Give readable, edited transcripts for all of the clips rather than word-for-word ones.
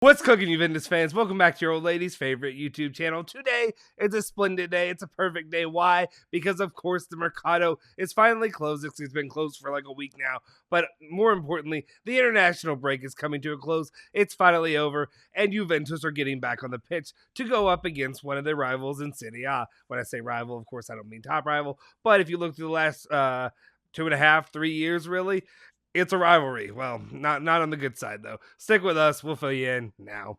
What's cooking, Juventus fans? Welcome back to your old lady's favorite YouTube channel. Today is a splendid day. It's a perfect day. Why? Because, of course, the Mercado is finally closed. It's been closed for like a week now. But more importantly, the international break is coming to a close. It's finally over. And Juventus are getting back on the pitch to go up against one of their rivals in Serie A. When I say rival, of course, I don't mean top rival. But if you look through the last 2.5, 3 years, really, it's a rivalry. Well, not on the good side, though. Stick with us. We'll fill you in now.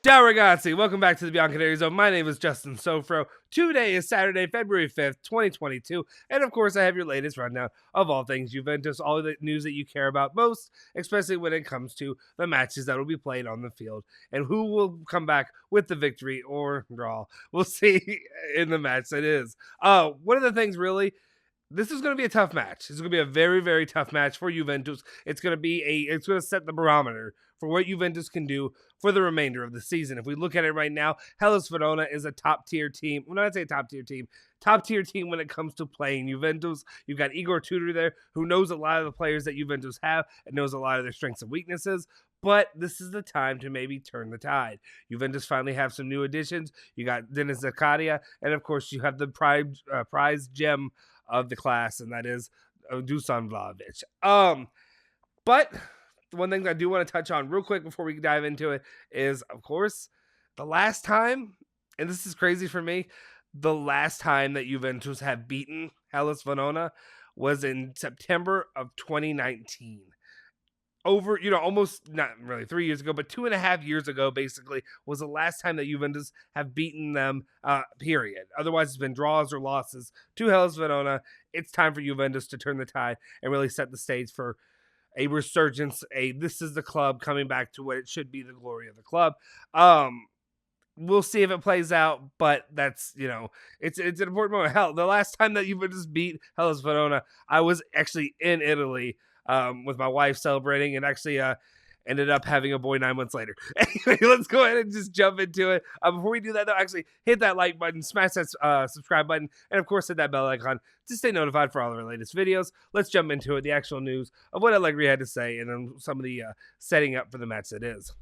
Ciao ragazzi, welcome back to the Bianconeri Zone. My name is Justin Sofro. Today is Saturday, February 5th, 2022, and of course I have your latest rundown of all things Juventus, all the news that you care about most, especially when it comes to the matches that will be played on the field, and who will come back with the victory or draw. We'll see in the match that is. One of the things really, this is going to be a tough match. This is going to be a very, very tough match for Juventus. It's going to set the barometer for what Juventus can do for the remainder of the season. If we look at it right now, Hellas Verona is a top-tier team. When I say top-tier team when it comes to playing Juventus. You've got Igor Tudor there, who knows a lot of the players that Juventus have and knows a lot of their strengths and weaknesses. But this is the time to maybe turn the tide. Juventus finally have some new additions. You got Dennis Zakaria, and of course you have the prize gem of the class, and that is Dusan Vlahovic. But the one thing I do want to touch on real quick before we dive into it is, of course, the last time, and this is crazy for me, the last time that Juventus have beaten Hellas Verona was in September of 2019. Over, almost not really 3 years ago, but 2.5 years ago, basically, was the last time that Juventus have beaten them, period. Otherwise, it's been draws or losses to Hellas Verona. It's time for Juventus to turn the tide and really set the stage for a resurgence. This is the club coming back to what it should be, the glory of the club. We'll see if it plays out, but that's, it's an important moment. Hell, the last time that Juventus beat Hellas Verona, I was actually in Italy with my wife celebrating, and actually ended up having a boy 9 months later. Anyway, let's go ahead and just jump into it. Before we do that, though, actually hit that like button, smash that subscribe button, and of course hit that bell icon to stay notified for all of our latest videos. Let's jump into it, the actual news of what Allegri had to say, and then some of the setting up for the match that is.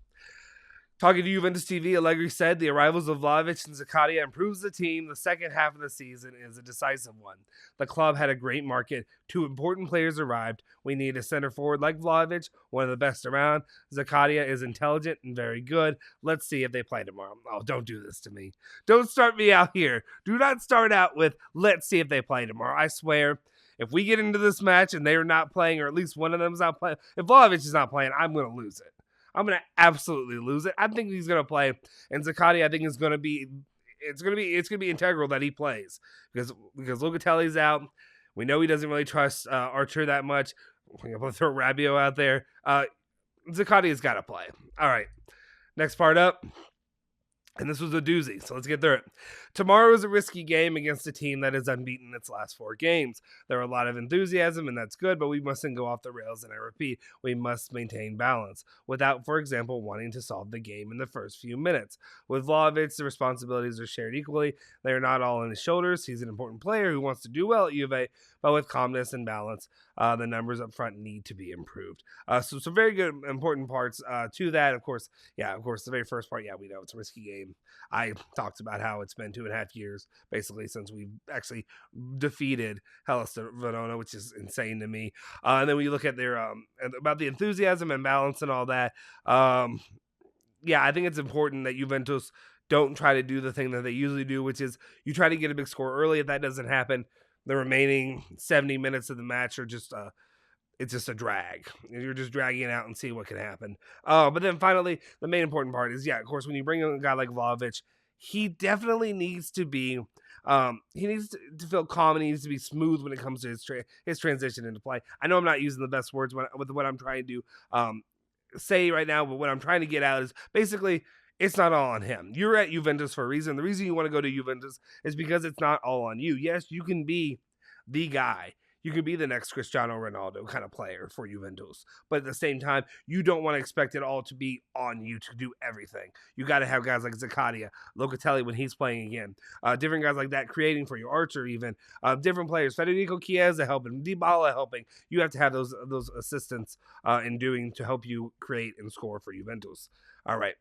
Talking to Juventus TV, Allegri said the arrivals of Vlahovic and Zakaria improves the team. The second half of the season is a decisive one. The club had a great market. 2 important players arrived. We need a center forward like Vlahovic, one of the best around. Zakaria is intelligent and very good. Let's see if they play tomorrow. Oh, don't do this to me. Don't start me out here. Do not start out with, let's see if they play tomorrow. I swear, if we get into this match and they're not playing, or at least one of them is not playing, if Vlahovic is not playing, I'm going to lose it. I'm going to absolutely lose it. I think he's going to play, and Zakaria, I think, is going to be it's going to be integral that he plays because Locatelli's out. We know he doesn't really trust Archer that much. We're going to throw Rabiot out there. Zakaria's got to play. All right, next part up. And this was a doozy, so let's get through it. Tomorrow is a risky game against a team that is unbeaten in its last 4 games. There are a lot of enthusiasm, and that's good, but we mustn't go off the rails, and I repeat, we must maintain balance without, for example, wanting to solve the game in the first few minutes. With Vlahovic, the responsibilities are shared equally. They are not all on his shoulders. He's an important player who wants to do well at Juve, but with calmness and balance, the numbers up front need to be improved. So some very good, important parts to that. Of course, the very first part, we know it's a risky game. I talked about how it's been 2.5 years, basically, since we've actually defeated Hellas Verona, which is insane to me. And then when you look at their about the enthusiasm and balance and all that, I think it's important that Juventus don't try to do the thing that they usually do, which is you try to get a big score early. If that doesn't happen, the remaining 70 minutes of the match are just it's just a drag. You're just dragging it out and see what can happen. But then finally, the main important part is, of course, when you bring in a guy like Vlahovic, he definitely needs to be, he needs to feel calm, and he needs to be smooth when it comes to his transition into play. I know I'm not using the best words with what I'm trying to say right now, but what I'm trying to get out is basically, it's not all on him. You're at Juventus for a reason. The reason you want to go to Juventus is because it's not all on you. Yes, you can be the guy. you can be the next Cristiano Ronaldo kind of player for Juventus. But at the same time, you don't want to expect it all to be on you to do everything. You got to have guys like Zakaria, Locatelli when he's playing again, different guys like that creating for you, Archer even, different players, Federico Chiesa helping, Dybala helping. You have to have those assistants in doing to help you create and score for Juventus. All right.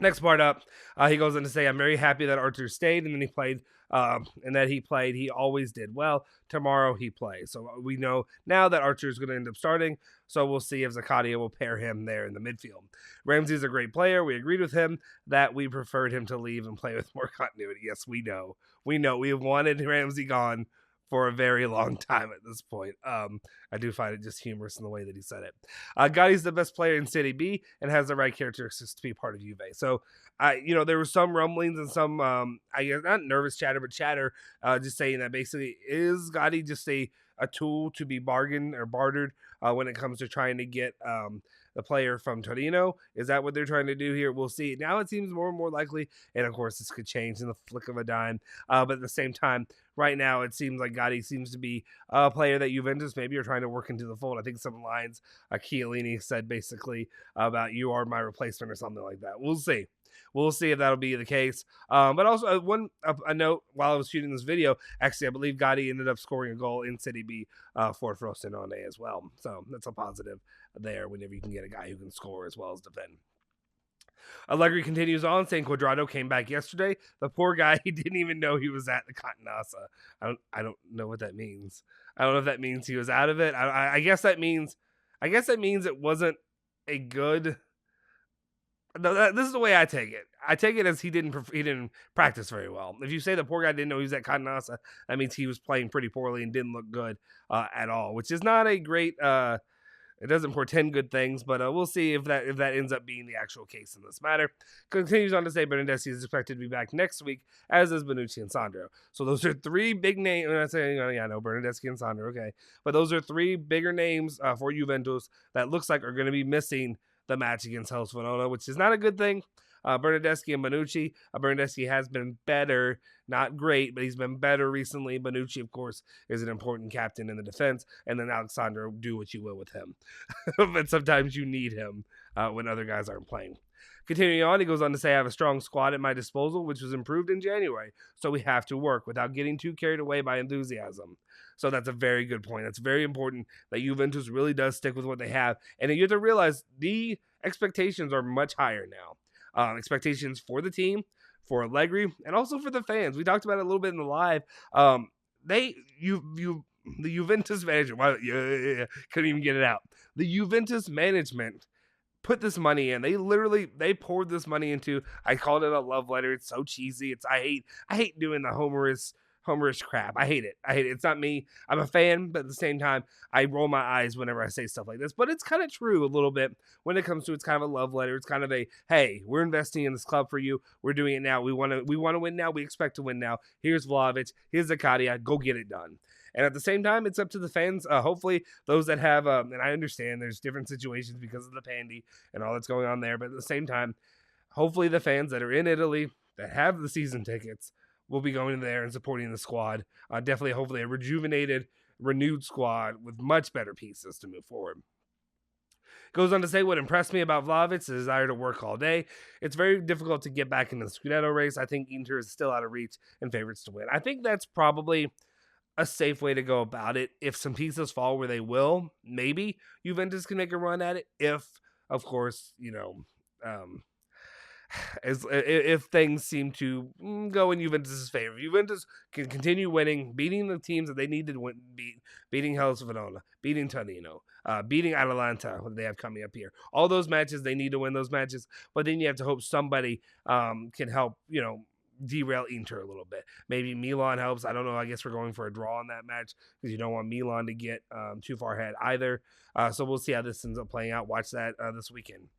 Next part up, he goes on to say, I'm very happy that Archer stayed and then he played, and that he played. He always did well. Tomorrow he plays. So we know now that Archer is going to end up starting. So we'll see if Zakaria will pair him there in the midfield. Ramsey's a great player. We agreed with him that we preferred him to leave and play with more continuity. Yes, we know. We know. We have wanted Ramsey gone for a very long time at this point. I do find it just humorous in the way that he said it. Gotti's the best player in City B and has the right characteristics to be part of Juve. So, there were some rumblings and some, I guess not nervous chatter, but chatter, just saying that basically is Gotti just a tool to be bargained or bartered when it comes to trying to get the player from Torino. Is that what they're trying to do here? We'll see. Now it seems more and more likely, and of course this could change in the flick of a dime. But at the same time, right now it seems like Gotti seems to be a player that Juventus maybe are trying to work into the fold. I think some lines Chiellini said basically about "you are my replacement" or something like that. We'll see. We'll see if that'll be the case. But also, a note while I was shooting this video, actually, I believe Gotti ended up scoring a goal in City B for Frosinone as well. So that's a positive there whenever you can get a guy who can score as well as defend. Allegri continues on, saying Cuadrado came back yesterday. The poor guy, he didn't even know he was at the Catenaccia. I don't know what that means. I don't know if that means he was out of it. I guess that means it wasn't a good. No, this is the way I take it. I take it as he didn't practice very well. If you say the poor guy didn't know he was at Catenaccia, that means he was playing pretty poorly and didn't look good at all, which is not a great. It doesn't portend good things, but we'll see if that ends up being the actual case in this matter. Continues on to say Bernardeschi is expected to be back next week, as is Bonucci and Sandro. So those are three big names. I'm saying, Bernardeschi and Sandro, okay. But those are three bigger names for Juventus that looks like are going to be missing the match against Hellas Verona, which is not a good thing. Bernardeschi and Bonucci. Bernardeschi has been better, not great, but he's been better recently. Bonucci, of course, is an important captain in the defense, and then Alexandro, do what you will with him. But sometimes you need him when other guys aren't playing. Continuing on, he goes on to say, I have a strong squad at my disposal, which was improved in January, so we have to work without getting too carried away by enthusiasm. So that's a very good point. That's very important that Juventus really does stick with what they have. And you have to realize the expectations are much higher now. Expectations for the team, for Allegri, and also for the fans. We talked about it a little bit in the live. The Juventus management, couldn't even get it out. The Juventus management put this money in. They poured this money into. I called it a love letter. It's so cheesy. I hate doing the homerish crap. I hate it. It's not me. I'm a fan, but at the same time, I roll my eyes whenever I say stuff like this. But it's kind of true a little bit when it comes to it's kind of a love letter. It's kind of a, hey, we're investing in this club for you. We're doing it now. We want to win now. We expect to win now. Here's Vlahovic. Here's Zakaria. Go get it done. And at the same time, it's up to the fans. Hopefully, those that have, and I understand there's different situations because of the pandy and all that's going on there. But at the same time, hopefully the fans that are in Italy that have the season tickets will be going there and supporting the squad. Definitely, hopefully, a rejuvenated, renewed squad with much better pieces to move forward. Goes on to say, what impressed me about Vlahovic's desire to work all day. It's very difficult to get back into the Scudetto race. I think Inter is still out of reach and favorites to win. I think that's probably a safe way to go about it. If some pieces fall where they will, maybe Juventus can make a run at it. If, of course, if things seem to go in Juventus' favor. Juventus can continue winning, beating the teams that they need to win, beating Hellas Verona, beating Torino, beating Atalanta, what they have coming up here. All those matches, they need to win those matches, but then you have to hope somebody can help, derail Inter a little bit. Maybe Milan helps. I don't know. I guess we're going for a draw on that match because you don't want Milan to get too far ahead either. So we'll see how this ends up playing out. Watch that this weekend.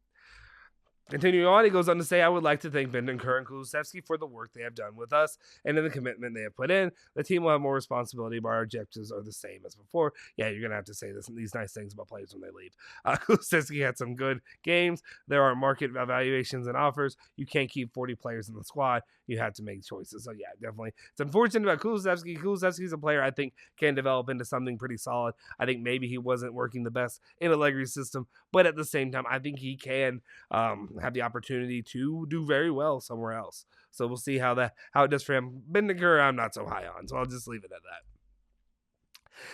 Continuing on, he goes on to say, I would like to thank Bentancur and Kulusevski for the work they have done with us and in the commitment they have put in. The team will have more responsibility, but our objectives are the same as before. Yeah, you're going to have to say these nice things about players when they leave. Kulusevski had some good games. There are market evaluations and offers. You can't keep 40 players in the squad. You have to make choices. So, yeah, definitely. It's unfortunate about Kulusevski. Kulusevski's a player I think can develop into something pretty solid. I think maybe he wasn't working the best in Allegri's system, but at the same time, I think he can have the opportunity to do very well somewhere else. So we'll see how it does for him. Bentancur, I'm not so high on, so I'll just leave it at that.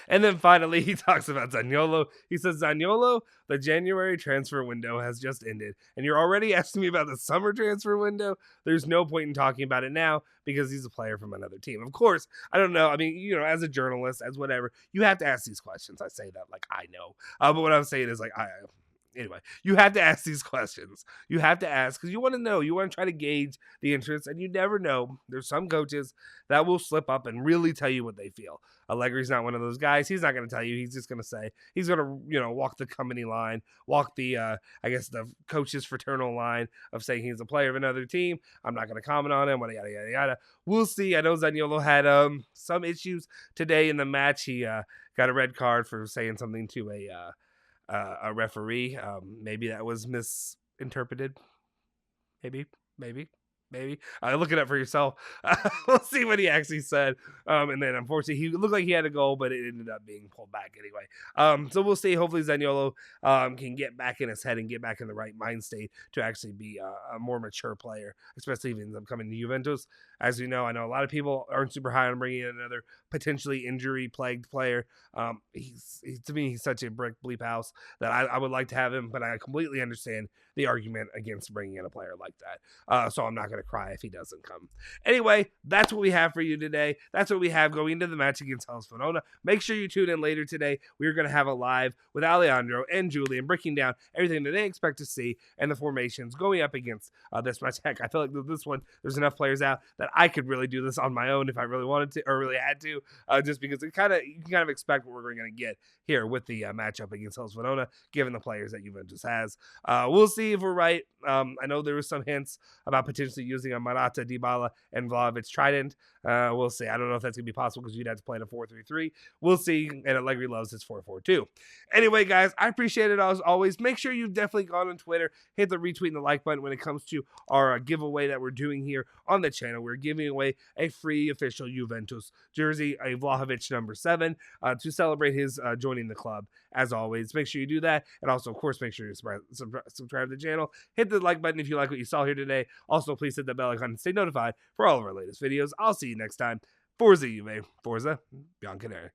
And then finally, he talks about Zaniolo. He says, Zaniolo, the January transfer window has just ended. And you're already asking me about the summer transfer window? There's no point in talking about it now because he's a player from another team. Of course, I don't know. I mean, you know, as a journalist, as whatever, you have to ask these questions. I say that like I know. But what I'm saying is like, anyway, you have to ask these questions. You have to ask because you want to know. You want to try to gauge the interest, and you never know. There's some coaches that will slip up and really tell you what they feel. Allegri's not one of those guys. He's not going to tell you. He's just going to say he's going to, you know, walk the company line, walk the, I guess the coach's fraternal line of saying he's a player of another team. I'm not going to comment on him. Yada yada yada. We'll see. I know Zaniolo had some issues today in the match. He got a red card for saying something to a referee. Maybe that was misinterpreted. Maybe. Look it up for yourself. We'll see what he actually said. And then unfortunately, he looked like he had a goal, but it ended up being pulled back anyway. So we'll see. Hopefully Zaniolo can get back in his head and get back in the right mind state to actually be a more mature player, especially if he ends up coming to Juventus. As you know, I know a lot of people aren't super high on bringing in another potentially injury-plagued player. To me, he's such a brick bleep house that I would like to have him, but I completely understand the argument against bringing in a player like that. So I'm not going to cry if he doesn't come. Anyway, that's what we have for you today. That's what we have going into the match against Hellas Verona. Make sure you tune in later today. We're going to have a live with Alejandro and Julian breaking down everything that they expect to see and the formations going up against this match. Heck, I feel like this one, there's enough players out that I could really do this on my own if I really wanted to or really had to, just because you can kind of expect what we're going to get here with the matchup against Hellas Verona, given the players that Juventus has. We'll see if we're right. I know there were some hints about potentially using a Morata, Dybala, and Vlahovic trident. We'll see. I don't know if that's going to be possible because you'd have to play in a 4-3-3. We'll see. And Allegri loves his 4-4-2. Anyway, guys, I appreciate it as always. Make sure you've definitely gone on Twitter, hit the retweet and the like button when it comes to our giveaway that we're doing here on the channel. We're giving away a free official Juventus jersey, a Vlahovic number 7, to celebrate his joining the club. As always, make sure you do that. And also, of course, make sure you subscribe to the channel. Hit the like button if you like what you saw here today. Also, please hit the bell icon and stay notified for all of our latest videos. I'll see you next time. Forza Juve, Forza Bianconeri.